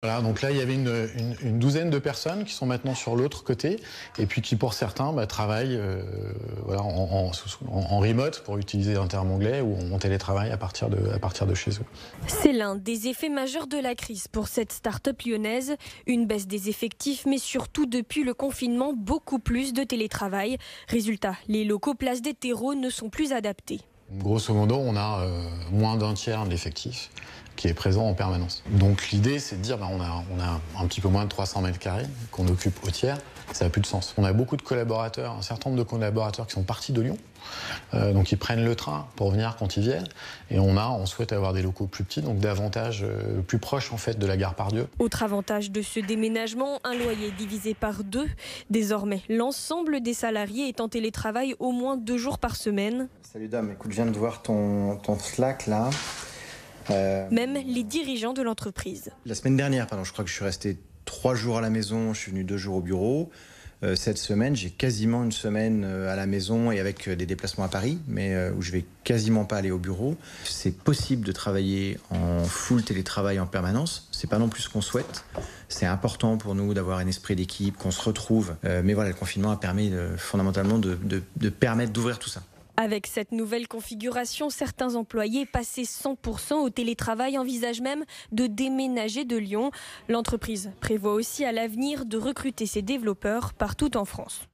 Voilà, donc là, il y avait une douzaine de personnes qui sont maintenant sur l'autre côté et puis qui, pour certains, travaillent voilà, en remote, pour utiliser un terme anglais, ou en télétravail à partir de chez eux. C'est l'un des effets majeurs de la crise pour cette start-up lyonnaise. Une baisse des effectifs, mais surtout depuis le confinement, beaucoup plus de télétravail. Résultat, les locaux Place des Terreaux ne sont plus adaptés. Grosso modo, on a moins d'un tiers de l'effectif qui est présent en permanence. Donc l'idée, c'est de dire on a un petit peu moins de 300 mètres carrés qu'on occupe au tiers. Ça n'a plus de sens. On a beaucoup de collaborateurs, un certain nombre de collaborateurs qui sont partis de Lyon, donc ils prennent le train pour venir quand ils viennent. Et on souhaite avoir des locaux plus petits, donc davantage plus proches en fait de la gare Pardieu. Autre avantage de ce déménagement, un loyer divisé par 2. Désormais, l'ensemble des salariés est en télétravail au moins 2 jours par semaine. Salut Dame, écoute, je viens de voir ton Slack là. Même les dirigeants de l'entreprise. La semaine dernière, je crois que je suis resté 3 jours à la maison, je suis venu 2 jours au bureau. Cette semaine, j'ai quasiment une semaine à la maison et avec des déplacements à Paris, mais où je vais quasiment pas aller au bureau. C'est possible de travailler en full télétravail en permanence. C'est pas non plus ce qu'on souhaite. C'est important pour nous d'avoir un esprit d'équipe, qu'on se retrouve. Mais voilà, le confinement a permis fondamentalement de permettre d'ouvrir tout ça. Avec cette nouvelle configuration, certains employés passés 100% au télétravail envisagent même de déménager de Lyon. L'entreprise prévoit aussi à l'avenir de recruter ses développeurs partout en France.